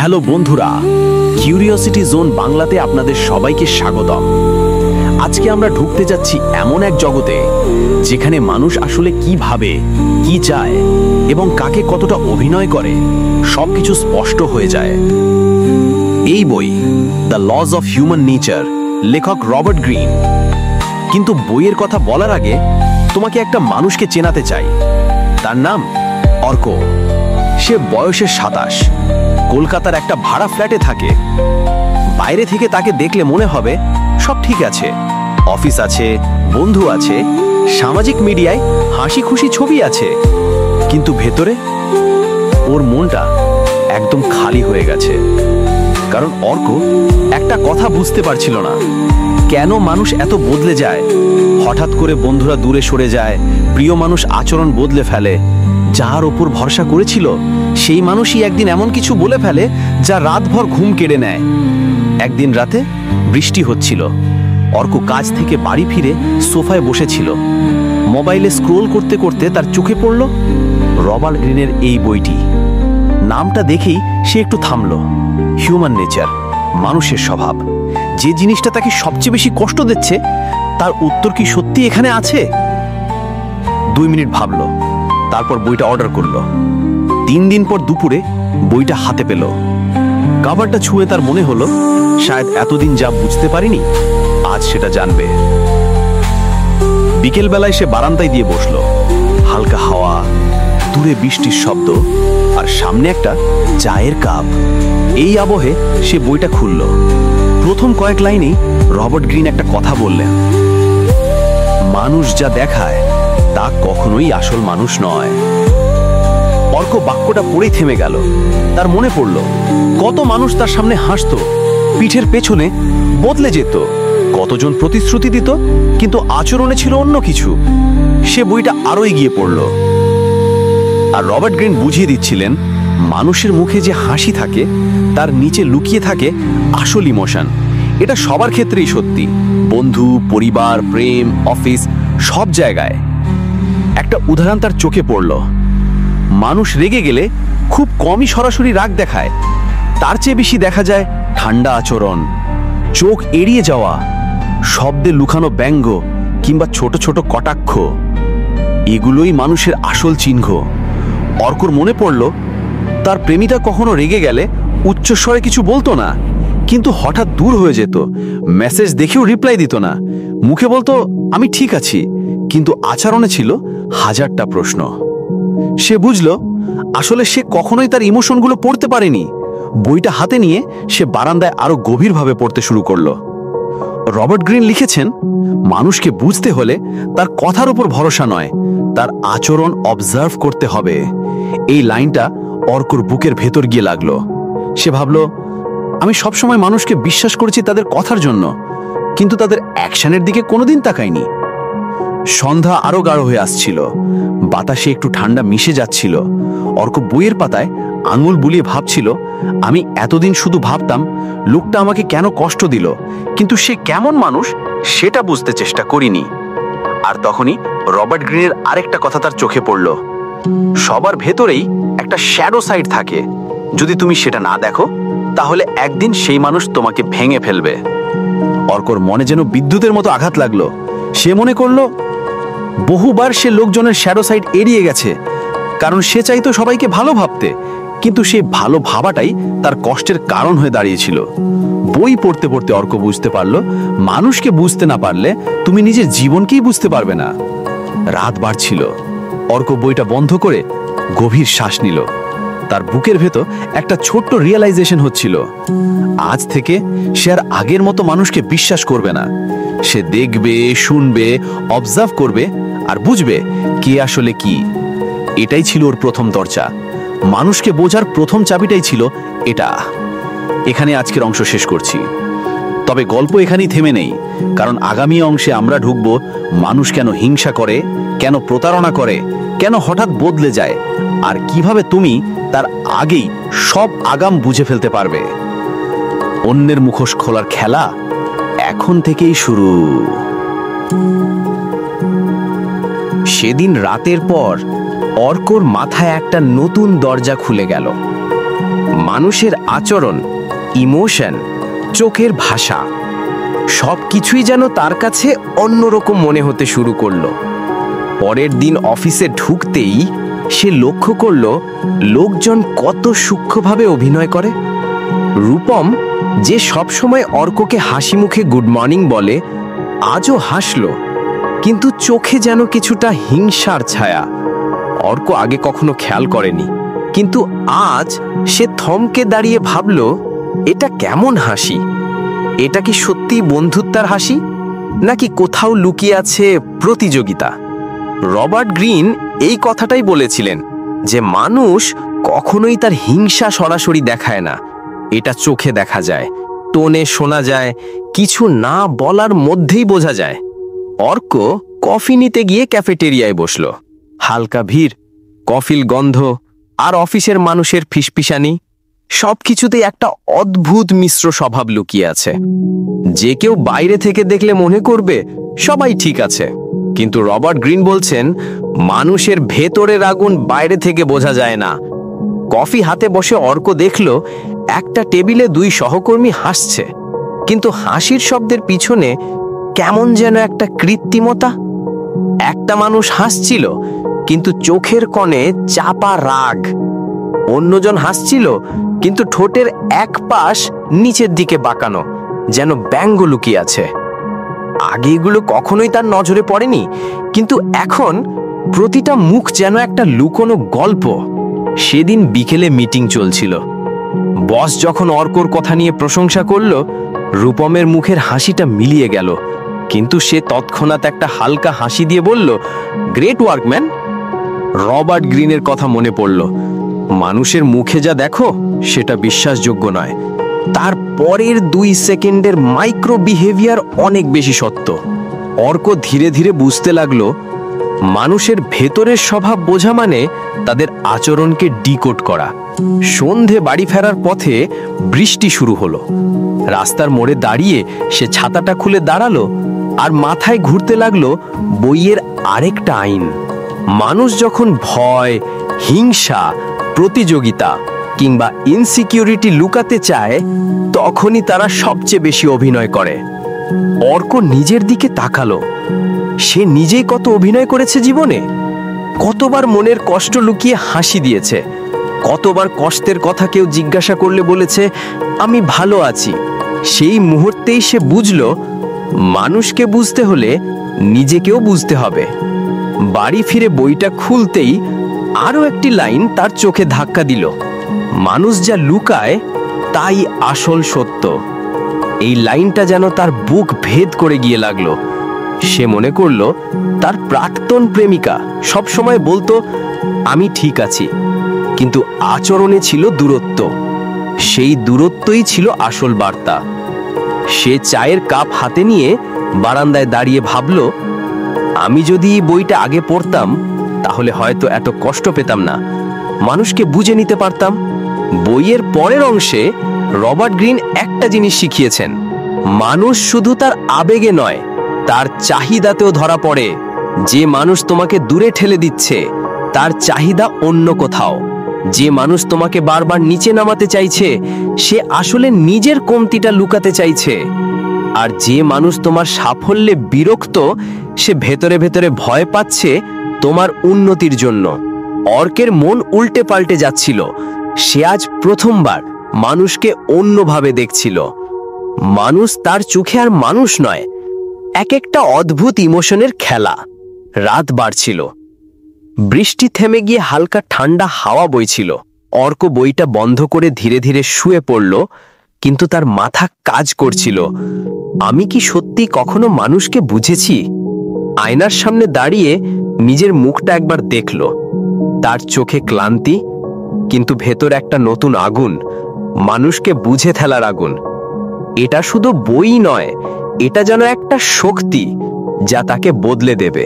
Hello বন্ধুরা, curiosity zone বাংলাতে আপনাদের সবাইকে স্বাগতম। আজকে আমরা ঢুকতে যাচ্ছি এমন এক জগতে যেখানে মানুষ আসলে কি ভাবে, কি চায় এবং কাকে কতটা অভিনয় করে সবকিছু স্পষ্ট হয়ে যায়। এই বই the lodge of human nature, লেখক রবার্ট গ্রিন। কিন্তু বইয়ের কথা বলার আগে তোমাকে একটা মানুষকে চেনাতে চাই। তার নাম অর্ক। সে বয়সে 27, কলকাতার একটা ভাড়া ফ্ল্যাটে থাকে। বাইরে থেকে তাকে দেখলে মনে হবে সব ঠিক আছে, অফিস আছে, বন্ধু আছে, সামাজিক মিডিয়ায় হাসি খুশি ছবি আছে, কিন্তু ভেতরে ওর মনটা একদম খালি হয়ে গেছে। কারণ অর্ক একটা কথা বুঝতে পারছিল না, কেন মানুষ এত বদলে যায়। হঠাৎ করে বন্ধুরা দূরে সরে যায়, প্রিয় মানুষ আচরণ বদলে ফেলে, যার ওপর ভরসা করেছিল সেই মানুষই একদিন এমন কিছু বলে ফেলে যা রাতভর ঘুম কেড়ে নেয়। একদিন রাতে বৃষ্টি হচ্ছিল। অর্ক কাজ থেকে বাড়ি ফিরে সোফায় বসেছিল। মোবাইলে স্ক্রোল করতে করতে তার চোখে পড়ল রবার্ট গ্রিনের এই বইটি। নামটা দেখেই সে একটু থামল। হিউম্যান নেচার, মানুষের স্বভাব। যে জিনিসটা তাকে সবচেয়ে বেশি কষ্ট দিচ্ছে তার উত্তর কি সত্যি এখানে আছে? 2 মিনিট ভাবল, তারপর বইটা অর্ডার করল। 3 দিন পর দুপুরে বইটা হাতে পেল। কভারটা ছুঁয়ে তার মনে হলো শায়দ এতদিন যা বুঝতে পারিনি আজ সেটা জানবে। বিকেল বেলায় সে বারান্দায় দিয়ে বসলো। হালকা হাওয়া, দূরে বৃষ্টির শব্দ, আর সামনে একটা চায়ের কাপ। এই আবহে সে বইটা খুলল। প্রথম কয়েক লাইনেই রবার্ট গ্রিন একটা কথা বললেন, মানুষ যা দেখায় তা কখনোই আসল মানুষ নয়। অর্ক বাক্যটা পড়েই থেমে গেল। তার মনে পড়ল কত মানুষ তার সামনে হাসতো, পিঠের পেছনে বদলে যেত, কতজন প্রতিশ্রুতি দিত কিন্তু আচরণে ছিল অন্য কিছু। সে বইটা আরো এগিয়ে পড়ল। আর রবার্ট গ্রিন বুঝিয়ে দিচ্ছিলেন মানুষের মুখে যে হাসি থাকে তার নিচে লুকিয়ে থাকে আসল ইমোশন। এটা সবার ক্ষেত্রেই সত্যি, বন্ধু, পরিবার, প্রেম, অফিস, সব জায়গায়। একটা উদাহরণ তার চোখে পড়ল। মানুষ রেগে গেলে খুব কমই সরাসরি রাগ দেখায়, তার চেয়ে বেশি দেখা যায় ঠান্ডা আচরণ, চোখ এড়িয়ে যাওয়া, শব্দে লুকানো ব্যঙ্গ কিংবা ছোট ছোট কটাক্ষ। এগুলোই মানুষের আসল চিহ্ন। অর্কর মনে পড়ল তার প্রেমিকা কখনো রেগে গেলে উচ্চস্বরে কিছু বলতো না, কিন্তু হঠাৎ দূর হয়ে যেত। মেসেজ দেখেও রিপ্লাই দিত না, মুখে বলতো আমি ঠিক আছি, কিন্তু আচরণে ছিল হাজারটা প্রশ্ন। সে বুঝল আসলে সে কখনোই তার ইমোশনগুলো পড়তে পারেনি। বইটা হাতে নিয়ে সে বারান্দায় আরো গভীরভাবে পড়তে শুরু করলো। রবার্ট গ্রিন লিখেছেন, মানুষকে বুঝতে হলে তার কথার উপর ভরসা নয়, তার আচরণ অবজার্ভ করতে হবে। এই লাইনটা অর্কর বুকের ভেতর গিয়ে লাগলো। সে ভাবল, আমি সবসময় মানুষকে বিশ্বাস করেছি তাদের কথার জন্য, কিন্তু তাদের অ্যাকশনের দিকে কোনোদিন তাকাইনি। সন্ধ্যা আরো গাঢ় হয়ে আসছিল, বাতাসে একটু ঠান্ডা মিশে যাচ্ছিল। অর্ক বইয়ের পাতায় আঙুল বুলিয়ে ভাবছিল, আমি এতদিন শুধু ভাবতাম লোকটা আমাকে কেন কষ্ট দিল, কিন্তু সে কেমন মানুষ সেটা বুঝতে চেষ্টা করিনি। আর তখনই রবার্ট গ্রিনের আরেকটা কথা তার চোখে পড়ল, সবার ভেতরেই একটা শ্যাডো সাইড থাকে, যদি তুমি সেটা না দেখো তাহলে একদিন সেই মানুষ তোমাকে ভেঙে ফেলবে। অর্কর মনে যেন বিদ্যুতের মতো আঘাত লাগলো। সে মনে করলো বহুবার সে লোকজনের শ্যাডো সাইড এড়িয়ে গেছে, কারণ সে চাইতো সবাইকে ভালো ভাবতে, কিন্তু সেই ভালো ভাবাটাই তার কষ্টের কারণ হয়ে দাঁড়িয়েছিল। বই পড়তে পড়তে অর্ক বুঝতে পারল, মানুষকে বুঝতে না পারলে তুমি নিজের জীবনকেই বুঝতে পারবে না। রাত বাড়ছিল। অর্ক বইটা বন্ধ করে গভীর শ্বাস নিল। তার বুকের ভেতর একটা ছোট্ট রিয়েলাইজেশন হচ্ছিল, আজ থেকে সে আর আগের মতো মানুষকে বিশ্বাস করবে না। সে দেখবে, শুনবে, অবজার্ভ করবে আর বুঝবে কে আসলে কি। এটাই ছিল ওর প্রথম দরজা। মানুষকে বোঝার প্রথম চাবিটাই ছিল এটা। এখানে আজকের অংশ শেষ করছি, তবে গল্প এখানেই থেমে নেই, কারণ আগামী অংশে আমরা ঢুকব মানুষ কেন হিংসা করে, কেন প্রতারণা করে, কেন হঠাৎ বদলে যায়, আর কিভাবে তুমি তার আগেই সব আগাম বুঝে ফেলতে পারবে। অন্যের মুখোশ খোলার খেলা এখন থেকেই শুরু। সেদিন রাতের পর অর্কর মাথায় একটা নতুন দরজা খুলে গেল। মানুষের আচরণ, ইমোশন, চোখের ভাষা সবকিছুই যেন তার কাছে অন্যরকম মনে হতে শুরু করলো। পরের দিন অফিসে ঢুকতেই সে লক্ষ্য করল লোকজন কত সূক্ষ্মভাবে অভিনয় করে। রূপম, যে সবসময় অর্ককে হাসি মুখে গুড মর্নিং বলে, আজও হাসল, কিন্তু চোখে যেন কিছুটা হিংসার ছায়া। অর্ক আগে কখনো খেয়াল করেনি, কিন্তু আজ সে থমকে দাঁড়িয়ে ভাবল, এটা কেমন হাসি? এটা কি সত্যি বন্ধুত্বের হাসি, নাকি কোথাও লুকিয়ে আছে প্রতিযোগিতা? রবার্ট গ্রিন এই কথাটাই বলেছিলেন যে মানুষ কখনোই তার হিংসা সরাসরি দেখায় না, এটা চোখে দেখা যায়, টোনে শোনা যায়, কিছু না বলার মধ্যেই বোঝা যায়। অর্ক কফি নিতে গিয়ে ক্যাফেটেরিয়ায় বসল। হালকা ভিড়, কফির গন্ধ আর অফিসের মানুষের ফিসফিসানি, সবকিছুতেই একটা অদ্ভুত মিশ্র স্বভাব লুকিয়ে আছে। যে কেউ বাইরে থেকে দেখলে মনে করবে সবাই ঠিক আছে, কিন্তু রবার্ট গ্রিন বলছেন মানুষের ভেতরের আগুন বাইরে থেকে বোঝা যায় না। কফি হাতে বসে অর্ক দেখল একটা টেবিলে দুই সহকর্মী হাসছে, কিন্তু হাসির শব্দের পিছনে কেমন যেন একটা কৃত্রিমতা। একটা মানুষ হাসছিল, কিন্তু চোখের কোণে চাপা রাগ। অন্যজন হাসছিল, কিন্তু ঠোঁটের এক পাশ নিচের দিকে বাঁকানো, যেন ব্যঙ্গ লুকিয়ে আছে। আগে এগুলো কখনোই তার নজরে পড়েনি, কিন্তু এখন প্রতিটা মুখ যেন একটা লুকোনো গল্প। সেদিন বিকেলে মিটিং চলছিল। বস যখন অর্কর কথা নিয়ে প্রশংসা করল, রূপমের মুখের হাসিটা মিলিয়ে গেল, কিন্তু সে তৎক্ষণাৎ একটা হালকা হাসি দিয়ে বলল, গ্রেট ওয়ার্ক ম্যান। রবার্ট গ্রিনের কথা মনে পড়ল, মানুষের মুখে যা দেখো সেটা বিশ্বাসযোগ্য নয়, তার পরের 2 সেকেন্ডের মাইক্রো বিহেভিয়ার অনেক বেশি সত্য। অর্ক ধীরে ধীরে বুঝতে লাগলো মানুষের ভেতরের স্বভাব বোঝা মানে তাদের আচরণকে ডিকোড করা। সন্ধে বাড়ি ফেরার পথে বৃষ্টি শুরু হলো। রাস্তার মোড়ে দাঁড়িয়ে সে ছাতাটা খুলে দাঁড়ালো আর মাথায় ঘুরতে লাগলো বইয়ের আরেকটা আইন। মানুষ যখন ভয়, হিংসা, প্রতিযোগিতা কিংবা ইনসিকিউরিটি লুকাতে চায়, তখনই তারা সবচেয়ে বেশি অভিনয় করে। অর্ক নিজের দিকে তাকালো। সে নিজেই কত অভিনয় করেছে জীবনে, কতবার মনের কষ্ট লুকিয়ে হাসি দিয়েছে, কতবার কষ্টের কথা কেউ জিজ্ঞাসা করলে বলেছে আমি ভালো আছি। সেই মুহূর্তেই সে বুঝলো মানুষকে বুঝতে হলে নিজেকেও বুঝতে হবে। বাড়ি ফিরে বইটা খুলতেই আরও একটি লাইন তার চোখে ধাক্কা দিল, মানুষ যা লুকায় তাই আসল সত্য। এই লাইনটা যেন তার বুক ভেদ করে গিয়ে লাগলো। সে মনে করলো তার প্রাক্তন প্রেমিকা সবসময় বলতো আমি ঠিক আছি, কিন্তু আচরণে ছিল দূরত্ব। সেই দূরত্বই ছিল আসল বার্তা। সে চায়ের কাপ হাতে নিয়ে বারান্দায় দাঁড়িয়ে ভাবল, আমি যদি এই বইটা আগে পড়তাম তাহলে হয়তো এত কষ্ট পেতাম না, মানুষকে বুঝে নিতে পারতাম। বইয়ের পরের অংশে রবার্ট গ্রিন একটা জিনিস শিখিয়েছেন, মানুষ শুধু তার আবেগে নয়, তার চাহিদাতেও ধরা পড়ে। যে মানুষ তোমাকে দূরে ঠেলে দিচ্ছে তার চাহিদা অন্য কোথাও। যে মানুষ তোমাকে বারবার নিচে নামাতে চাইছে সে আসলে নিজের কমতিটা লুকাতে চাইছে। আর যে মানুষ তোমার সাফল্যে বিরক্ত সে ভেতরে ভেতরে ভয় পাচ্ছে তোমার উন্নতির জন্য। অর্কের মন উল্টে পাল্টে যাচ্ছিল। সে আজ প্রথমবার মানুষকে অন্যভাবে দেখছিল। মানুষ তার চোখে আর মানুষ নয়, এক একটা অদ্ভুত ইমোশনের খেলা। রাত বাড়ছিল, বৃষ্টি থেমে গিয়ে হালকা ঠান্ডা হাওয়া বইছিল। অর্ক বইটা বন্ধ করে ধীরে ধীরে শুয়ে পড়ল, কিন্তু তার মাথা কাজ করছিল। আমি কি সত্যি কখনো মানুষকে বুঝেছি? আয়নার সামনে দাঁড়িয়ে নিজের মুখটা একবার দেখল। তার চোখে ক্লান্তি, কিন্তু ভেতর একটা নতুন আগুন, মানুষকে বুঝে ফেলার আগুন। এটা শুধু বই নয়, এটা যেন একটা শক্তি যা তাকে বদলে দেবে।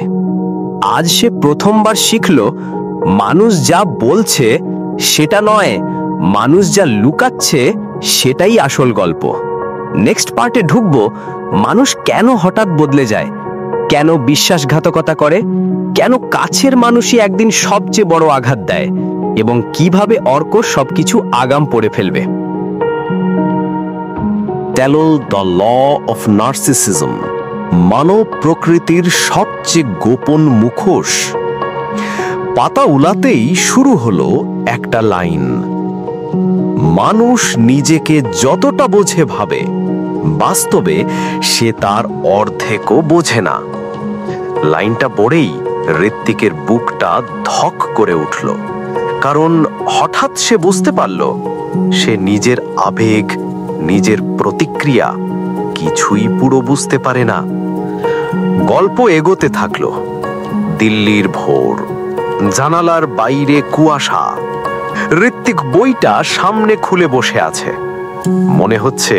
আজ সে প্রথমবার শিখল মানুষ যা বলছে সেটা নয়, মানুষ যা লুকাচ্ছে সেটাই আসল গল্প। নেক্সট পার্টে ঢুকবো মানুষ কেন হঠাৎ বদলে যায়, কেন বিশ্বাসঘাতকতা করে, কেন কাছের মানুষই একদিন সবচেয়ে বড় আঘাত দেয়, এবং কিভাবে অর্ক সবকিছু আগাম পড়ে ফেলবে। ট্যালো দ্য ল অফ নার্সিসিজম, মানব প্রকৃতির সবচেয়ে গোপন মুখোশ। পাতা উলাতেই শুরু হলো একটা লাইন, মানুষ নিজেকে যতটা বোঝে ভাবে, বাস্তবে সে তার অর্ধেকও বোঝে না। লাইনটা পড়েই ঋত্বিকের বুকটা ধক করে উঠল, কারণ হঠাৎ সে বুঝতে পারল সে নিজের আবেগ, নিজের প্রতিক্রিয়া কিছুই পুরো বুঝতে পারে না। গল্প এগোতে থাকলো। দিল্লির ভোর, জানালার বাইরে কুয়াশা। ঋত্বিক বইটা সামনে খুলে বসে আছে। মনে হচ্ছে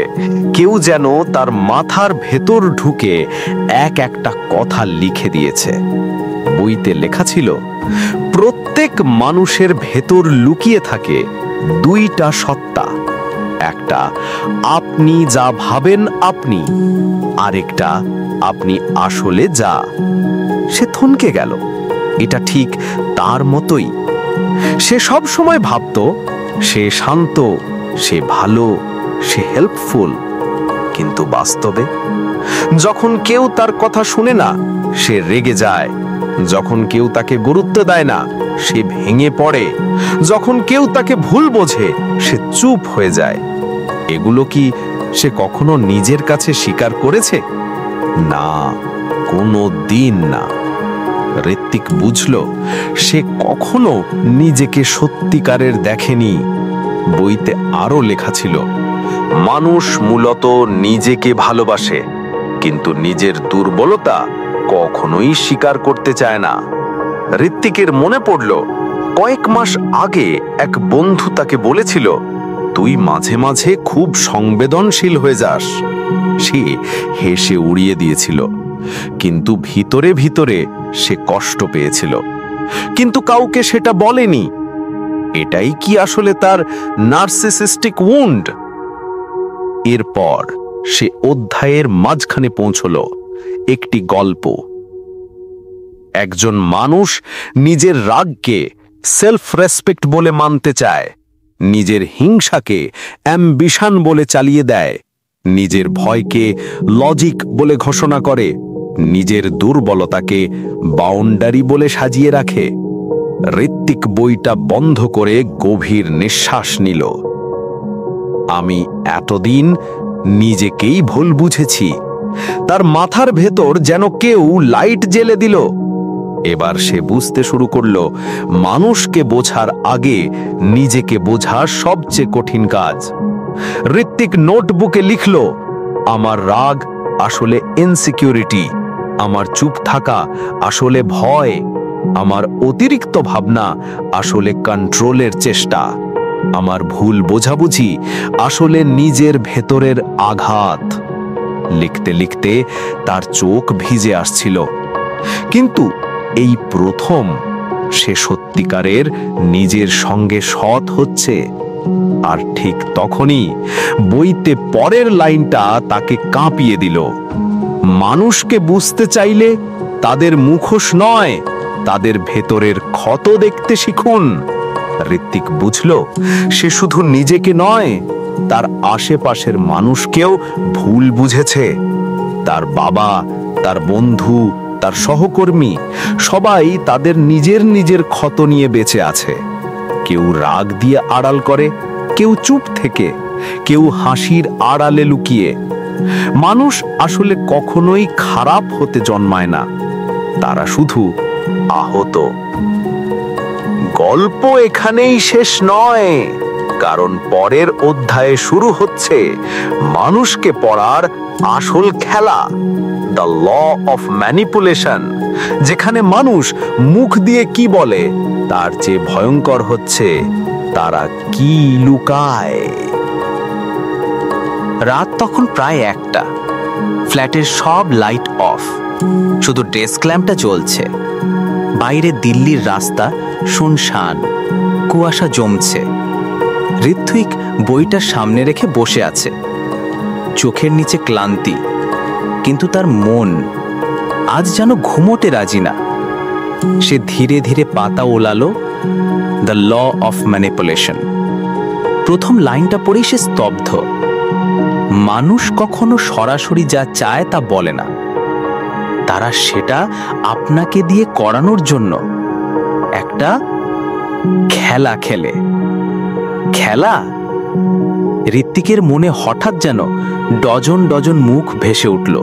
কেউ যেন তার মাথার ভেতর ঢুকে এক একটা কথা লিখে দিয়েছে। বইতে লেখা ছিল, প্রত্যেক মানুষের ভেতর লুকিয়ে থাকে দুইটা সত্তা, একটা আপনি যা ভাবেন আপনি, আরেকটা আপনি আসলে যা। সে থমকে গেল। এটা ঠিক তার মতোই। সে সব সময় ভাবত সে শান্ত, সে ভালো, সে হেল্পফুল। কিন্তু বাস্তবে যখন কেউ তার কথা শুনে না, সে রেগে যায়। যখন কেউ তাকে গুরুত্ব দেয় না, সে ভেঙে পড়ে। যখন কেউ তাকে ভুল বোঝে, সে চুপ হয়ে যায়। এগুলো কি সে কখনো নিজের কাছে স্বীকার করেছে? না, কোনো দিন না। ঋত্বিক বুঝল সে কখনো নিজেকে সত্যিকারের দেখেনি। বইতে আরো লেখা ছিল, মানুষ মূলত নিজেকে ভালোবাসে, কিন্তু নিজের দুর্বলতা কখনোই স্বীকার করতে চায় না। ঋত্বিকের মনে পড়ল কয়েক মাস আগে এক বন্ধু তাকে বলেছিল, তুই মাঝে মাঝে খুব সংবেদনশীল হয়ে যাস। সে হেসে উড়িয়ে দিয়েছিল, কিন্তু ভিতরে ভিতরে সে কষ্ট পেয়েছিল, কিন্তু কাউকে সেটা বলেনি। এটাই কি আসলে তার নার্সিসিস্টিক উন্ড? এরপর সে অধ্যায়ের মাঝখানে পৌঁছল। একটি গল্প। একজন মানুষ নিজের রাগকে সেলফ রেসপেক্ট বলে মানতে চায়, নিজের হিংসাকে অ্যাম্বিশন বলে চালিয়ে দেয়, নিজের ভয়কে লজিক বলে ঘোষণা করে, নিজের দুর্বলতাকে বাউন্ডারি বলে সাজিয়ে রাখে। ঋত্বিক বইটা বন্ধ করে গভীর নিঃশ্বাস নিল। আমি এতদিন নিজেকেই ভুল বুঝেছি। তার মাথার ভেতর যেন কেউ লাইট জ্বেলে দিল। এবার সে বুঝতে শুরু করলো, মানুষকে বোঝার আগে নিজেকে বোঝা সবচেয়ে কঠিন কাজ। ঋত্বিক নোটবুকে লিখল, আমার রাগ আসলে ইনসিকিউরিটি, আমার চুপ থাকা আসলে ভয়, আমার অতিরিক্ত ভাবনা আসলে কন্ট্রোলের চেষ্টা, আমার ভুল বোঝাবুঝি আসলে নিজের ভেতরের আঘাত। লিখতে লিখতে তার চোখ ভিজে আসছিল। কিন্তু এই প্রথম সে সত্যিকারের নিজের সঙ্গে সৎ হচ্ছে। আর ঠিক তখনই বইতে পরের লাইনটা তাকে কাঁপিয়ে দিল, মানুষকে বুঝতে চাইলে তাদের মুখোশ নয়, তাদের ভেতরের ক্ষত দেখতে শিখুন। ঋত্বিক বুঝল সে শুধু নিজেকে নয়, তার আশেপাশের মানুষকেও ভুল বুঝেছে। তার বাবা, তার বন্ধু, তার সহকর্মী সবাই তাদের নিজের নিজের ক্ষত নিয়ে বেঁচে আছে। কেউ রাগ দিয়ে আড়াল করে, কেউ চুপ থেকে, কেউ হাসির আড়ালে লুকিয়ে। মানুষ আসলে কখনোই খারাপ হতে জন্মায় না, তারা শুধু আহত। গল্প এখানেই শেষ নয়, কারণ পরের অধ্যায়ে শুরু হচ্ছে মানুষকে পড়ার আসল খেলা, দ্য ল অফ ম্যানিপুলেশন, যেখানে মানুষ মুখ দিয়ে কি বলে তার চেয়ে ভয়ঙ্কর হচ্ছে তারা কি লুকায়। রাত তখন প্রায় 1টা। ফ্ল্যাটের সব লাইট অফ, শুধু ডেস্ক ল্যাম্পটা জ্বলছে। বাইরে দিল্লির রাস্তা শুনশান, কুয়াশা জমছে। ঋত্বিক বইটা সামনে রেখে বসে আছে। চোখের নিচে ক্লান্তি, কিন্তু তার মন আজ যেন ঘুমোতে রাজি না। সে ধীরে ধীরে পাতা ওলালো দ্য ল অফ ম্যানিপুলেশন। প্রথম লাইনটা পড়েই সে স্তব্ধ। মানুষ কখনো সরাসরি যা চায় তা বলে না, তারা সেটা আপনাকে দিয়ে করানোর জন্য একটা খেলা খেলে। খেলা? ঋত্বিকের মনে হঠাৎ যেন ডজন ডজন মুখ ভেসে উঠল।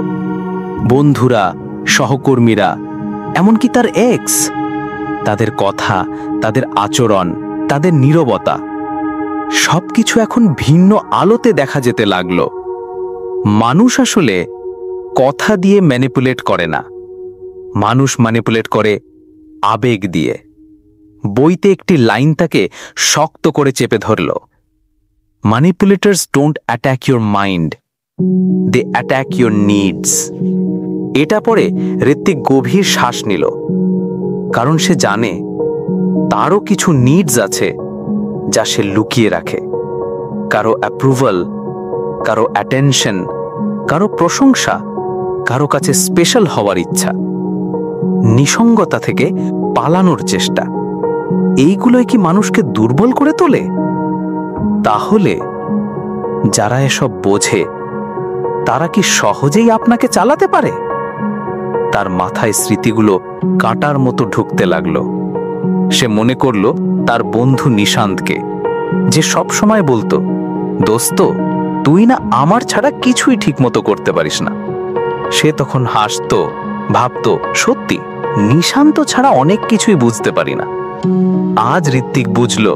বন্ধুরা, সহকর্মীরা, এমনকি তার এক্স। তাদের কথা, তাদের আচরণ, তাদের নীরবতা, সবকিছু এখন ভিন্ন আলোতে দেখা যেতে লাগলো। মানুষ আসলে কথা দিয়ে ম্যানিপুলেট করে না, মানুষ ম্যানিপুলেট করে আবেগ দিয়ে। বইতে একটি লাইন তাকে শক্ত করে চেপে ধরল। Manipulators don't attack your mind, they attack your needs. এটা পরে ঋত্বিক গভীর শ্বাস নিল, কারণ সে জানে তারও কিছু নিডস আছে যা সে লুকিয়ে রাখে। কারো অ্যাপ্রুভাল, কারো অ্যাটেনশন, কারো প্রশংসা, কারো কাছে স্পেশাল হওয়ার ইচ্ছা, নিসঙ্গতা থেকে পালানোর চেষ্টা। এইগুলোই কি মানুষকে দুর্বল করে তোলে? তাহলে যারা এসব বোঝে তারা কি সহজেই আপনাকে চালাতে পারে? তার মাথায় স্মৃতিগুলো কাঁটার মতো ঢুকতে লাগলো। সে মনে করল তার বন্ধু নিশান্তকে, যে সব সময় বলতো, দোস্ত, তুই না আমার ছাড়া কিছুই ঠিক মতো করতে পারিস না। সে তখন হাসতো, ভাবতো, সত্যি নিশান্ত ছাড়া অনেক কিছুই বুঝতে পারি না। আজ ঋত্বিক বুঝল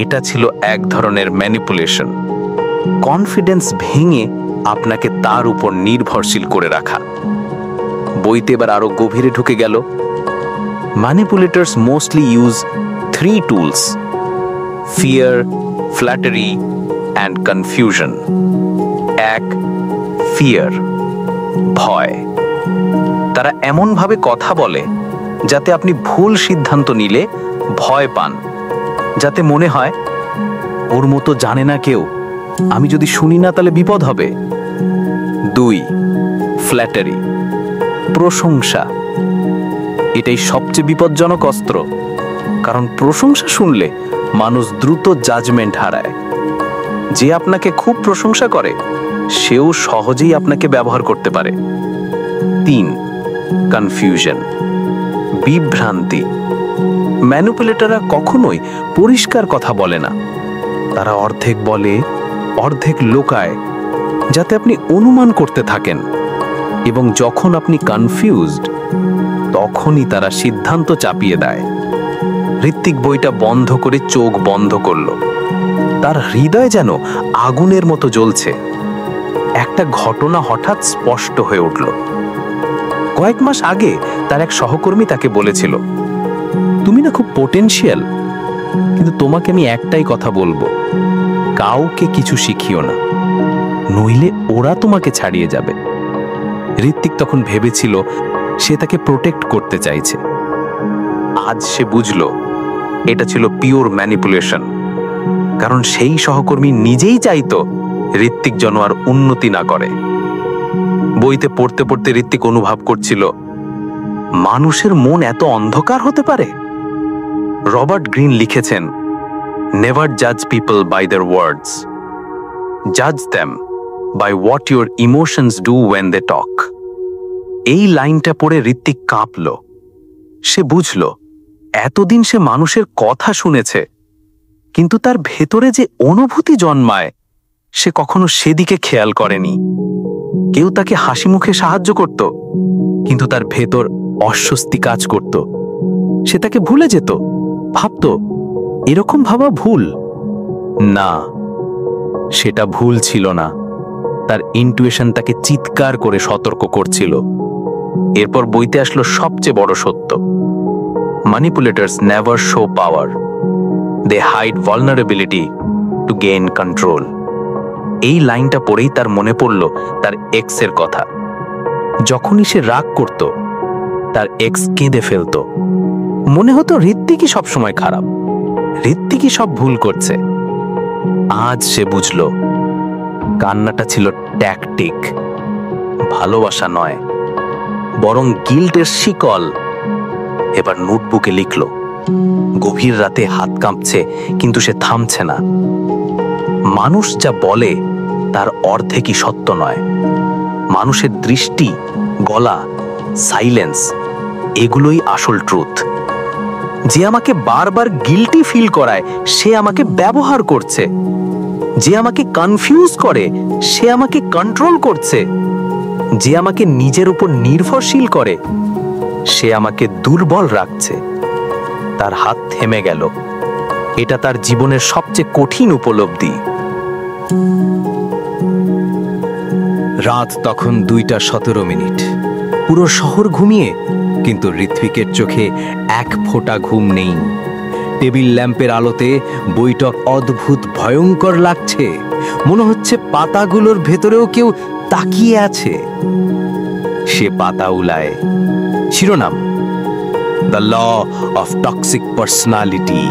এটা ছিল এক ধরনের ম্যানিপুলেশন। কনফিডেন্স ভেঙে আপনাকে তার উপর নির্ভরশীল করে রাখা। বইতে এবার আরো গভীরে ঢুকে গেল। Manipulators mostly use 3 tools: fear, flattery and confusion. 1. Fear, ভয়। তারা এমনভাবে কথা বলে যাতে আপনি ভুল সিদ্ধান্ত নিলে ভয় পান, যাতে মনে হয় ওর মতো জানে না কেউ, আমি যদি শুনি না তাহলে বিপদ হবে। 2. ফ্ল্যাটারি, প্রশংসা। এটাই সবচেয়ে বিপজ্জনক অস্ত্র, কারণ প্রশংসা শুনলে মানুষ দ্রুত জাজমেন্ট হারায়। যে আপনাকে খুব প্রশংসা করে সেও সহজেই আপনাকে ব্যবহার করতে পারে। 3. কনফিউশন, বিভ্রান্তি। ম্যানিপুলেটররা কখনোই পরিষ্কার কথা বলে না, তারা অর্ধেক বলে, অর্ধেক লোকায়, যাতে আপনি অনুমান করতে থাকেন। এবং যখন আপনি কনফিউজড, তখনই তারা সিদ্ধান্ত চাপিয়ে দেয়। ঋত্বিক বইটা বন্ধ করে চোখ বন্ধ করল। তার হৃদয় যেন আগুনের মতো জ্বলছে। একটা ঘটনা হঠাৎ স্পষ্ট হয়ে উঠল। কয়েক মাস আগে তার এক সহকর্মী তাকে বলেছিল, তুমি না খুব পোটেনশিয়াল, কিন্তু তোমাকে আমি একটাই কথা বলবো, কাউকে কিছু শিখিও না, নইলে ওরা তোমাকে ছাড়িয়ে যাবে। ঋত্বিক তখন ভেবেছিল সে তাকে প্রোটেক্ট করতে চাইছে। আজ সে বুঝল এটা ছিল পিওর ম্যানিপুলেশন, কারণ সেই সহকর্মী নিজেই চাইতো ঋত্বিক যেন আর উন্নতি না করে। বইতে পড়তে পড়তে ঋত্বিক অনুভব করছিল মানুষের মন এত অন্ধকার হতে পারে। রবার্ট গ্রিন লিখেছেন, নেভার জাজ পিপল বাই দেয়ার ওয়ার্ডস, জাজ them by what your emotions do when they টক। এই লাইনটা পড়ে ঋত্বিক কাঁপল। সে বুঝল এতদিন সে মানুষের কথা শুনেছে, কিন্তু তার ভেতরে যে অনুভূতি জন্মায় সে কখনো সেদিকে খেয়াল করেনি। কেউ তাকে হাসি মুখে সাহায্য করত, কিন্তু তার ভেতর অস্বস্তি কাজ করত। সে তাকে ভুলে যেত, ভাবত এরকম ভাবা ভুল। না, সেটা ভুল ছিল না, তার ইনটুইশন তাকে চিৎকার করে সতর্ক করছিল। এরপর বইতে আসলো সবচেয়ে বড় সত্য, manipulators never show power, they hide vulnerability to gain control. এই লাইনটা পড়েই তার মনে পড়ল তার এক্সের কথা। যখনই সে রাগ করত, তার এক্স কেঁদে ফেলত। মনে হতো ঋত্বিকই সবসময় খারাপ, ঋত্বিকই সব ভুল করছে। আজ সে বুঝল কান্নাটা ছিল ট্যাকটিক, ভালোবাসা নয়, বরং গিল্টের শিকল। এবার নোটবুকে লিখল, গভীর রাতে হাত কাঁপছে, কিন্তু সে থামছে না। মানুষ যা বলে তার অর্ধেকই সত্য নয়। মানুষের দৃষ্টি, গলা, সাইলেন্স, এগুলোই আসল ট্রুথ। যে আমাকে বারবার গিল্টি ফিল করায় সে আমাকে ব্যবহার করছে। যে আমাকে কনফিউজ করে সে আমাকে কন্ট্রোল করছে। যে আমাকে নিজের উপর নির্ভরশীল করে সে আমাকে দুর্বল রাখছে। তার হাত থেমে গেল। এটা তার জীবনের সবচেয়ে কঠিন উপলব্ধি। রাত তখন 2:17। পুরো শহর ঘুমিয়ে, কিন্তু ঋত্বিকের চোখে এক ফোঁটা ঘুম নেই। টেবিল ল্যাম্পের আলোতে বইটা অদ্ভুত ভয়ঙ্কর লাগছে। মনে হচ্ছে পাতাগুলোর ভেতরেও কেউ তাকিয়ে আছে। সে পাতা উলায়। শিরোনাম: the law of toxic personality.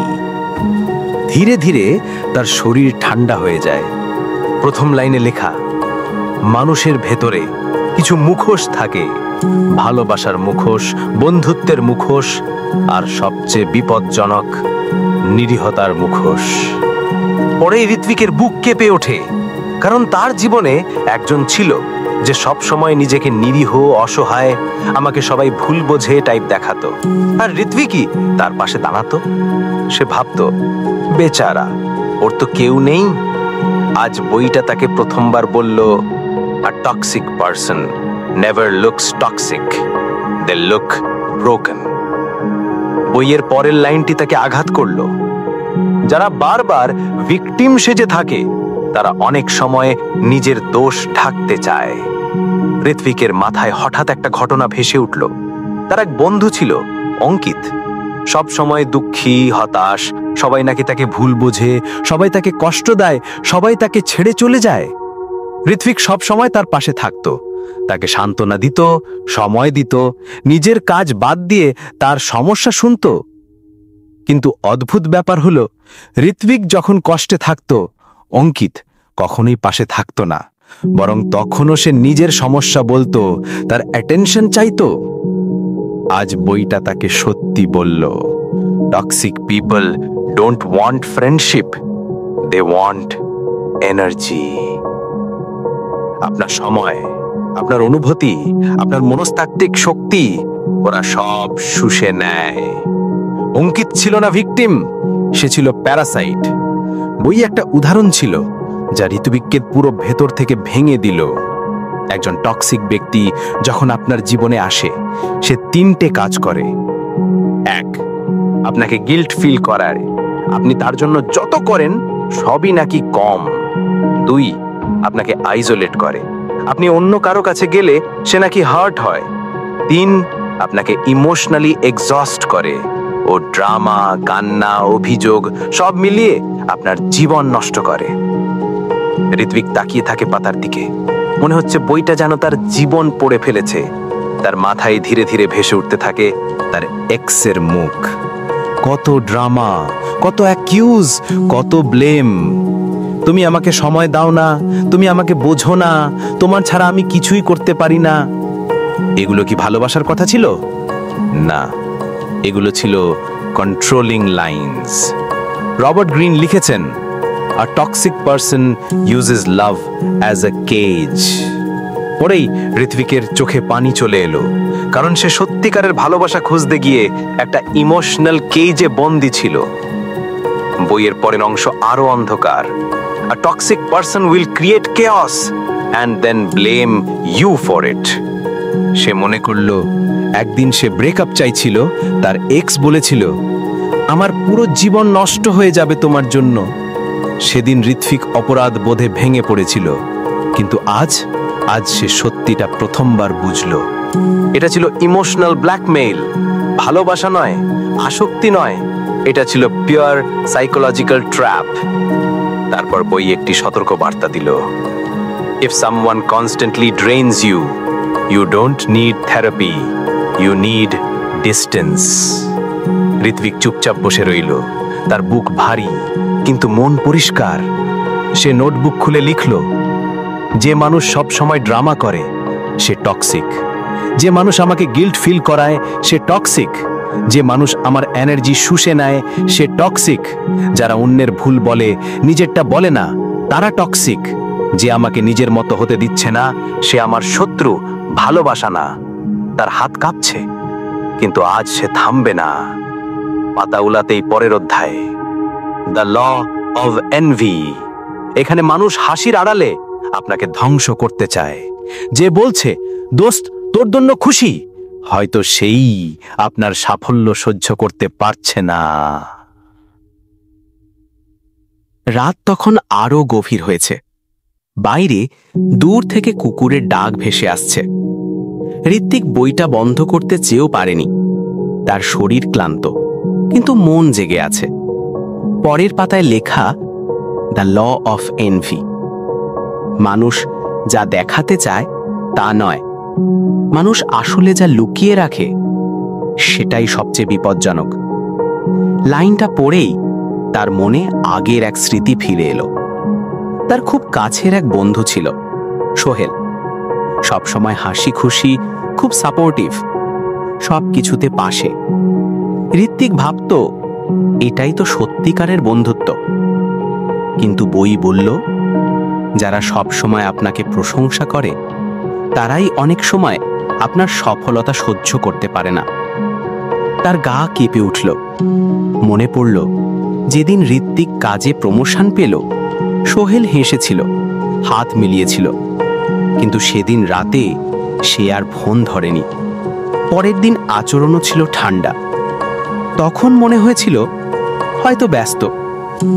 ধীরে ধীরে তার শরীর ঠান্ডা হয়ে যায়। প্রথম লাইনে লেখা, মানুষের ভেতরে কিছু মুখোশ থাকে, ভালোবাসার মুখোশ, বন্ধুত্বের মুখোশ, আর সবচেয়ে বিপজ্জনক, নিরীহতার মুখোশ। পরে ঋত্বিকের বুক কেঁপে ওঠে, কারণ তার জীবনে একজন ছিল যে সব সময় নিজেকে নিরীহ, অসহায়, আমাকে সবাই ভুল বোঝে টাইপ দেখাতো। আর ঋত্বিকই তার পাশে দাঁড়াতো। সে ভাবতো, বেচারা, ওর তো কেউ নেই। আজ বইটা তাকে প্রথমবার বলল, a toxic person never looks toxic, they look broken. বইয়ের পরের লাইনটি তাকে আঘাত করল। যারা বারবার ভিকটিম সেজে থাকে তারা অনেক সময় নিজের দোষ ঢাকতে চায়। ঋত্বিকের মাথায় হঠাৎ একটা ঘটনা ভেসে উঠল। তার এক বন্ধু ছিল, অঙ্কিত। সব সময় দুঃখী, হতাশ, সবাই নাকি তাকে ভুল বোঝে, সবাই তাকে কষ্ট দেয়, সবাই তাকে ছেড়ে চলে যায়। ঋত্বিক সব সময় তার পাশে থাকতো, তাকে সান্ত্বনা দিত, সময় দিত, নিজের কাজ বাদ দিয়ে তার সমস্যা শুনত। কিন্তু অদ্ভুত ব্যাপার হলো, ঋত্বিক যখন কষ্টে থাকত, অঙ্কিত কখনোই পাশে থাকতো না, বরং তখনও সে নিজের সমস্যা বলতো, তার অ্যাটেনশন চাইতো। আজ বইটা তাকে সত্যি বলল, toxic people don't want friendship, they want energy. আপনার সময়, আপনার অনুভূতি, আপনার মনস্তাত্ত্বিক শক্তি ওরা সব শুষে নেয়। অঙ্কিত ছিল না ভিকটিম, সে ছিল প্যারাসাইট। বই একটা উদাহরণ ছিল যা ঋত্বিককে পুরো ভেতর থেকে ভেঙে দিল। একজন টক্সিক ব্যক্তি যখন আপনার জীবনে আসে, সে 3টে কাজ করে। 1, আপনাকে গিল্ট ফিল করায়, আপনি তার জন্য যত করেন সবই নাকি কম। 2, আপনাকে আইসোলেট করে, আপনি অন্য কারো কাছে গেলে সে নাকি হার্ট হয়। 3, আপনাকে ইমোশনালি এক্সস্ট করে। ও ড্রামা, কান্না, অভিযোগ সব মিলিয়ে আপনার জীবন নষ্ট করে। ঋত্বিক তাকিয়ে থাকে পাতার দিকে। মনে হচ্ছে বইটা যেন তার জীবন পড়ে ফেলেছে। তার মাথায় ধীরে ধীরে ভেসে উঠতে থাকে তার এক্সের মুখ। কত ড্রামা, কত অ্যাকিউজ, কত ব্লেম। তুমি আমাকে সময় দাও না, তুমি আমাকে বোঝো না, তোমার ছাড়া আমি কিছুই করতে পারি না। এগুলো কি ভালোবাসার কথা ছিল? না, এগুলো ছিল কন্ট্রোলিং লাইন্স। রবার্ট গ্রিন লিখেছেন, a toxic person uses love as a cage. পরেই ঋত্বিকের চোখে পানি চলে এলো, কারণ সে সত্যিকারের ভালোবাসা খুঁজতে গিয়ে একটা ইমোশনাল কেজে বন্দী ছিল। বইয়ের পরের অংশ আরো অন্ধকার। A toxic person will create chaos and then blame you for it. সে মনে করল, একদিন সে ব্রেকআপ চাইছিল, তার এক্স বলেছিল, আমার পুরো জীবন নষ্ট হয়ে যাবে তোমার জন্য। সেদিন ঋত্বিক অপরাধ বোধে ভেঙে পড়েছিল, কিন্তু আজ সে সত্যিটা প্রথমবার বুঝল। এটা ছিল ইমোশনাল ব্ল্যাকমেইল, ভালোবাসা নয়, আসক্তি নয়, এটা ছিল পিওর সাইকোলজিক্যাল ট্র্যাপ। তারপর বই একটি সতর্ক বার্তা দিল, if someone constantly drains you, you don't need therapy, you need distance. Ritwik চুপচাপ বসে রইল, তার বুক ভারী কিন্তু মন পরিষ্কার। সে নোটবুক খুলে লিখল, যে মানুষ সব সময় ড্রামা করে সে টক্সিক। যে মানুষ আমাকে গিল্ট ফিল করায় সে টক্সিক। যে মানুষ আমার এনার্জি শুষে নেয় সে টক্সিক। যারা অন্যের ভুল বলে নিজেরটা বলে না তারা টক্সিক। যে আমাকে নিজের মতো হতে দিচ্ছে না সে আমার শত্রু, ভালোবাসা না। তার হাত কাঁপছে, কিন্তু আজ সে থামবে না। পাতা উলাতেই পরের অধ্যায়, দ্য ল অব এনভি। এখানে মানুষ হাসির আড়ালে আপনাকে ধ্বংস করতে চায়। যে বলছে দোস্ত তোর জন্য খুশি, হয়তো সেই আপনার সাফল্য সহ্য করতে পারছে না। রাত তখন আরো গভীর হয়েছে। বাইরে দূর থেকে কুকুরের ডাক ভেসে আসছে। ঋত্বিক বইটা বন্ধ করতে চেয়েও পারেনি। তার শরীর ক্লান্ত, কিন্তু মন জেগে আছে। পরের পাতায় লেখা, দ্য ল অফ এনভি। মানুষ যা দেখাতে চায় তা নয়, মানুষ আসলে যা লুকিয়ে রাখে সেটাই সবচেয়ে বিপজ্জনক। লাইনটা পড়েই তার মনে আগের এক স্মৃতি ফিরে এলো। তার খুব কাছের এক বন্ধু ছিল, সোহেল। সবসময় হাসি খুশি, খুব সাপোর্টিভ, সব কিছুতে পাশে। ঋত্বিক ভাবত এটাই তো সত্যিকারের বন্ধুত্ব। কিন্তু বই বলল, যারা সব সময় আপনাকে প্রশংসা করে তারাই অনেক সময় আপনার সফলতা সহ্য করতে পারে না। তার গা কেঁপে উঠল। মনে পড়ল যেদিন ঋত্বিক কাজে প্রমোশন পেল, সোহেল হেসেছিল, হাত মিলিয়েছিল, কিন্তু সেদিন রাতে সে আর ফোন ধরেনি। পরের দিন আচরণও ছিল ঠান্ডা। তখন মনে হয়েছিল হয়তো ব্যস্ত,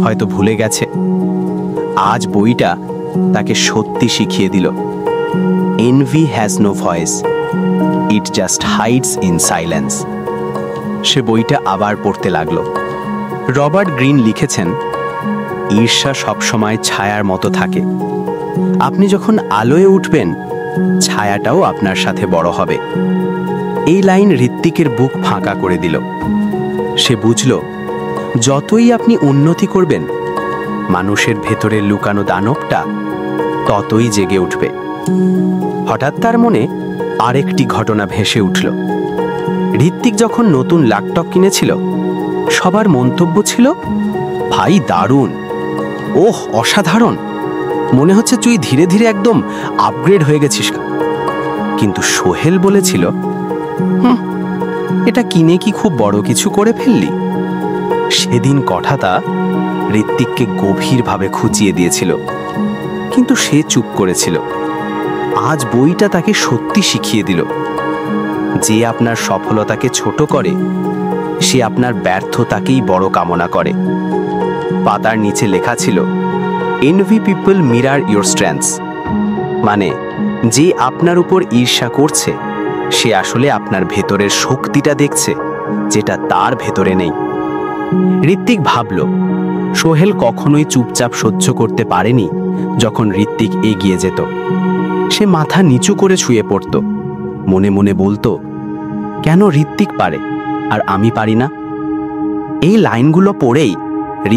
হয়তো ভুলে গেছে। আজ বইটা তাকে সত্যি শিখিয়ে দিল, envy has no voice, it just hides in silence. সে বইটা আবার পড়তে লাগলো। রবার্ট গ্রিন লিখেছেন, ঈর্ষা সবসময় ছায়ার মতো থাকে। আপনি যখন আলোয় উঠবেন, ছায়াটাও আপনার সাথে বড় হবে। এই লাইন ঋত্বিকের বুক ফাঁকা করে দিল। সে বুঝল, যতই আপনি উন্নতি করবেন, মানুষের ভেতরে লুকানো দানবটা ততই জেগে উঠবে। হঠাৎ তার মনে আরেকটি ঘটনা ভেসে উঠল। ঋত্বিক যখন নতুন ল্যাপটপ কিনেছিল, সবার মন্তব্য ছিল, ভাই দারুণ, ওহ অসাধারণ, মনে হচ্ছে তুই ধীরে ধীরে একদম আপগ্রেড হয়ে গেছিস। কিন্তু সোহেল বলেছিল, এটা কিনে কি খুব বড় কিছু করে ফেললি? সেদিন কথাটা ঋত্বিককে গভীরভাবে খুঁচিয়ে দিয়েছিল, কিন্তু সে চুপ করেছিল। আজ বইটা তাকে সত্যি শিখিয়ে দিল, যে আপনার সফলতাকে ছোট করে সে আপনার ব্যর্থতাকেই বড় কামনা করে। পাতার নিচে লেখা ছিল, envy people mirror your strengths. মানে, যে আপনার উপর ঈর্ষা করছে সে আসলে আপনার ভেতরের শক্তিটা দেখছে, যেটা তার ভেতরে নেই। ঋত্বিক ভাবল, সোহেল কখনোই চুপচাপ সহ্য করতে পারেনি যখন ঋত্বিক এগিয়ে যেত। সে মাথা নিচু করে শুয়ে পড়ত, মনে মনে বলতো, কেন ঋত্বিক পারে আর আমি পারি না? এই লাইনগুলো পড়েই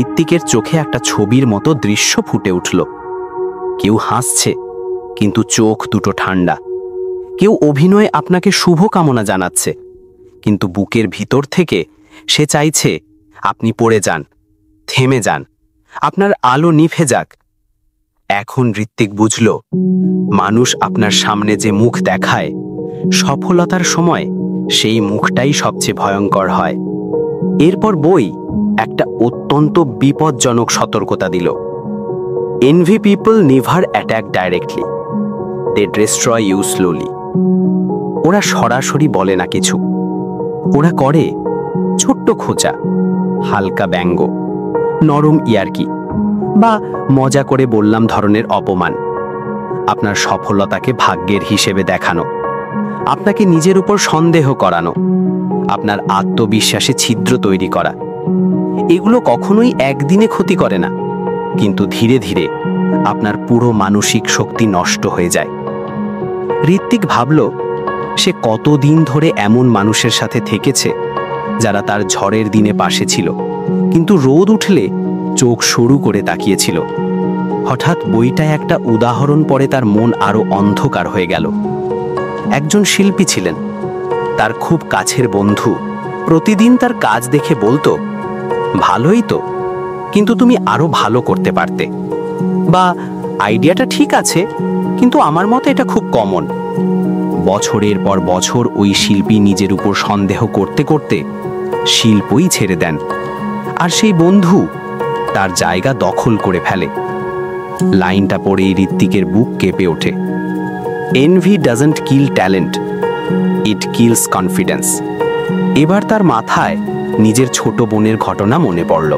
ঋত্বিকের চোখে একটা ছবির মতো দৃশ্য ফুটে উঠল। কেউ হাসছে, কিন্তু চোখ দুটো ঠান্ডা। কেউ অভিনয়ে আপনাকে শুভ কামনা জানাচ্ছে, কিন্তু বুকের ভিতর থেকে সে চাইছে আপনি পড়ে যান, থেমে যান, আপনার আলো নিভে যাক। এখন ঋত্বিক বুঝল, মানুষ আপনার সামনে যে মুখ দেখায়, সফলতার সময় সেই মুখটাই সবচেয়ে ভয়ঙ্কর হয়। এরপর বই একটা অত্যন্ত বিপজ্জনক সতর্কতা দিল, envy people never attack directly, they destroy you slowly. ওরা সরাসরি বলে না কিছু, ওরা করে ছোট্ট খোঁচা, হালকা ব্যঙ্গ, নরম ইয়ার্কি বা মজা করে বললাম ধরনের অপমান। আপনার সফলতাকে ভাগ্যের হিসেবে দেখানো, আপনাকে নিজের উপর সন্দেহ করানো, আপনার আত্মবিশ্বাসে ছিদ্র তৈরি করা। এগুলো কখনোই একদিনে ক্ষতি করে না, কিন্তু ধীরে ধীরে আপনার পুরো মানসিক শক্তি নষ্ট হয়ে যায়। ঋত্বিক ভাবল, সে কতদিন ধরে এমন মানুষের সাথে থেকেছে যারা তার ঝড়ের দিনে পাশে ছিল, কিন্তু রোদ উঠলে চোখ সরু করে তাকিয়েছিল। হঠাৎ বইটায় একটা উদাহরণ পড়ে তার মন আরো অন্ধকার হয়ে গেল। একজন শিল্পী ছিলেন, তার খুব কাছের বন্ধু প্রতিদিন তার কাজ দেখে বলতো, ভালোই তো, কিন্তু তুমি আরো ভালো করতে পারতে, বা আইডিয়াটা ঠিক আছে কিন্তু আমার মতে এটা খুব কমন। বছরের পর বছর ওই শিল্পী নিজের উপর সন্দেহ করতে করতে শিল্পই ছেড়ে দেন, আর সেই বন্ধু তার জায়গা দখল করে ফেলে। লাইনটা পড়েই ঋত্বিকের বুক কেঁপে ওঠে। Envy doesn't kill talent, it kills confidence. এবার তার মাথায় নিজের ছোট বোনের ঘটনা মনে পড়ল।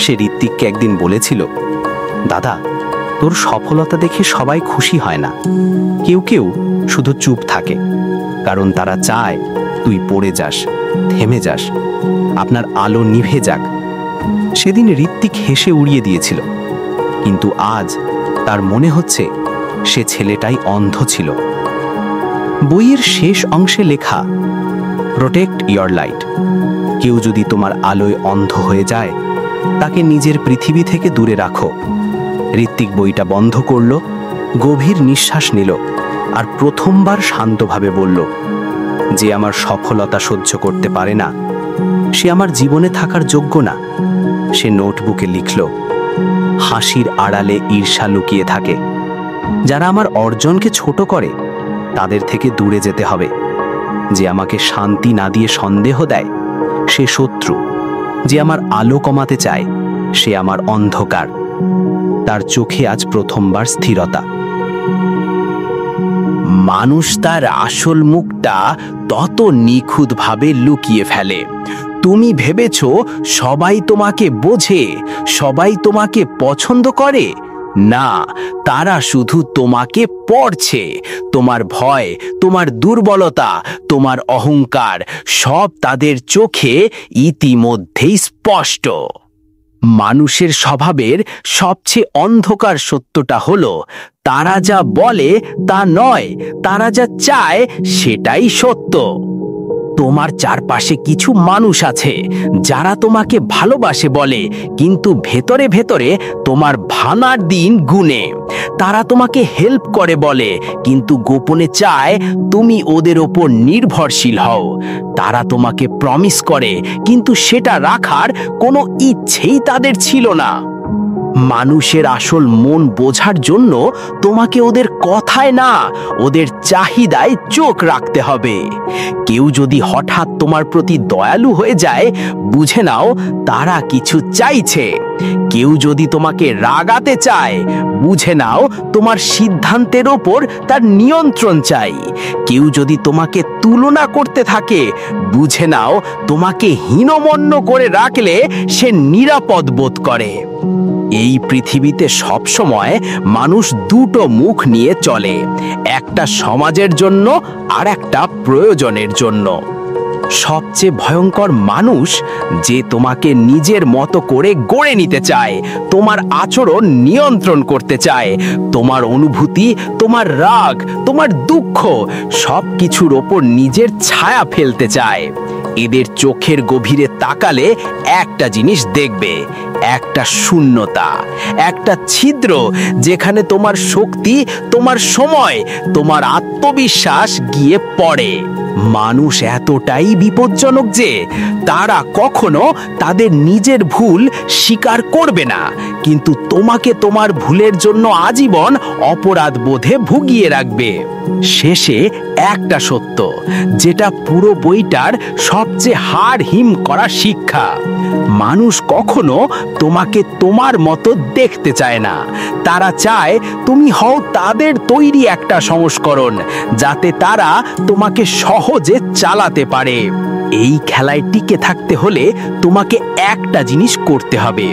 সে ঋত্বিককে একদিন বলেছিল, দাদা, তোর সফলতা দেখে সবাই খুশি হয় না, কেউ কেউ শুধু চুপ থাকে, কারণ তারা চায় তুই পড়ে যাস, থেমে যাস, আপনার আলো নিভে যাক। সেদিন ঋত্বিক হেসে উড়িয়ে দিয়েছিল, কিন্তু আজ তার মনে হচ্ছে সে ছেলেটাই অন্ধ ছিল। বইয়ের শেষ অংশে লেখা, প্রোটেক্ট ইয়োর লাইট। কেউ যদি তোমার আলোয় অন্ধ হয়ে যায়, তাকে নিজের পৃথিবী থেকে দূরে রাখো। ঋত্বিক বইটা বন্ধ করল, গভীর নিঃশ্বাস নিল, আর প্রথমবার শান্তভাবে বলল, যে আমার সফলতা সহ্য করতে পারে না, সে আমার জীবনে থাকার যোগ্য না। সে নোটবুকে লিখল, হাসির আড়ালে ঈর্ষা লুকিয়ে থাকে। যারা আমার অর্জনকে ছোট করে, তাদের থেকে দূরে যেতে হবে। যে আমাকে শান্তি না দিয়ে সন্দেহ দেয়, সে শত্রু। যে আমার আলো কমাতে চায়, সে আমার অন্ধকার। তার চোখে আজ প্রথমবার স্থিরতা। মানুষ তার আসল মুখটা তত নিখুঁতভাবে লুকিয়ে ফেলে। তুমি ভেবেছ সবাই তোমাকে বোঝে, সবাই তোমাকে পছন্দ করে? না, তারা শুধু তোমাকে পড়ছে। তোমার ভয়, তোমার দুর্বলতা, তোমার অহংকার, সব তাদের চোখে ইতিমধ্যেই স্পষ্ট। মানুষের স্বভাবের সবচেয়ে অন্ধকার সত্যটা হলো, তারা যা বলে তা নয়, তারা যা চায় সেটাই সত্য। তোমার চারপাশে কিছু মানুষ আছে যারা তোমাকে ভালোবাসে বলে, কিন্তু ভেতরে ভেতরে তোমার ভাঙার দিন গুনে। তারা তোমাকে হেল্প করে বলে, কিন্তু গোপনে চায় তুমি ওদের ওপর নির্ভরশীল হও। তারা তোমাকে প্রমিস করে, কিন্তু সেটা রাখার কোনো ইচ্ছেই তাদের ছিল না। মানুষের আসল মন বোঝার জন্য তোমাকে ওদের কথায় না, ওদের চাহিদায় চোখ রাখতে হবে। কেউ যদি হঠাৎ তোমার প্রতি দয়ালু হয়ে যায়, বুঝে নাও তারা কিছু চাইছে। কেউ যদি তোমাকে রাগাতে চায়, বুঝে নাও তোমার সিদ্ধান্তের ওপর তার নিয়ন্ত্রণ চাই। কেউ যদি তোমাকে তুলনা করতে থাকে, বুঝে নাও তোমাকে হীনমন্য করে রাখলে সে নিরাপদ বোধ করে। এই পৃথিবীতে সবসময় মানুষ দুটো মুখ নিয়ে চলে, একটা সমাজের জন্য আর একটা প্রয়োজনের জন্য। সবচেয়ে ভয়ঙ্কর মানুষ যে তোমাকে নিজের মতো করে গড়ে নিতে চায়, তোমার আচরণ নিয়ন্ত্রণ করতে চায়, তোমার অনুভূতি, তোমার রাগ, তোমার দুঃখ সব কিছুর ওপর নিজের ছায়া ফেলতে চায়। এদের চোখের গভীরে তাকালে একটা জিনিস দেখবে, একটা শূন্যতা, একটা ছিদ্র যেখানে তোমার শক্তি, তোমার সময়, তোমার আত্মবিশ্বাস গিয়ে পড়ে। মানুষ এতটাই বিপজ্জনক যে তারা কখনো তাদের নিজের ভুল স্বীকার করবে না, কিন্তু তোমাকে তোমার ভুলের জন্য আজীবন অপরাধ বোধে ভুগিয়ে রাখবে। শেষে একটা সত্য, যেটা পুরো বইটার সবচেয়ে হাড় হিম করা শিক্ষা, মানুষ কখনো তোমাকে তোমার মতো দেখতে চায় না। তারা চায় তুমি হও তাদের তৈরি একটা সংস্করণ, যাতে তারা তোমাকে সহজে চালাতে পারে। এই খেলায় টিকে থাকতে হলে তোমাকে একটা জিনিস করতে হবে,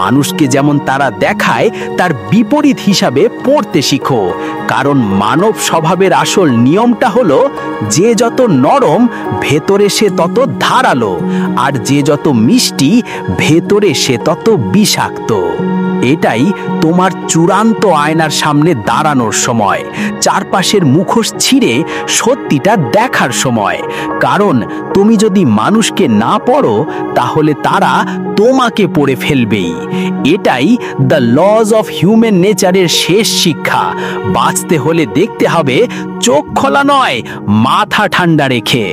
মানুষকে যেমন তারা দেখায় তার বিপরীত হিসাবে পড়তে শিখো। কারণ মানব স্বভাবের আসল নিয়মটা হলো, যে যত নরম ভেতরে সে তত ধারালো, আর যে যত মিষ্টি ভেতরে সে তত বিষাক্ত। এটাই তোমার চূড়ান্ত আয়নার সামনে দাঁড়ানোর সময়, চারপাশের মুখোশ ছিঁড়ে সত্যিটা দেখার সময়। কারণ তুমি যদি মানুষকে না পড়ো, তাহলে তারা তোমাকে পড়ে ফেলবেই। এটাই দ্য লজ অফ হিউম্যান নেচারের শেষ শিক্ষা। বাঁচতে হলে দেখতে হবে চোখ খোলা নয়, মাথা ঠান্ডা রেখে।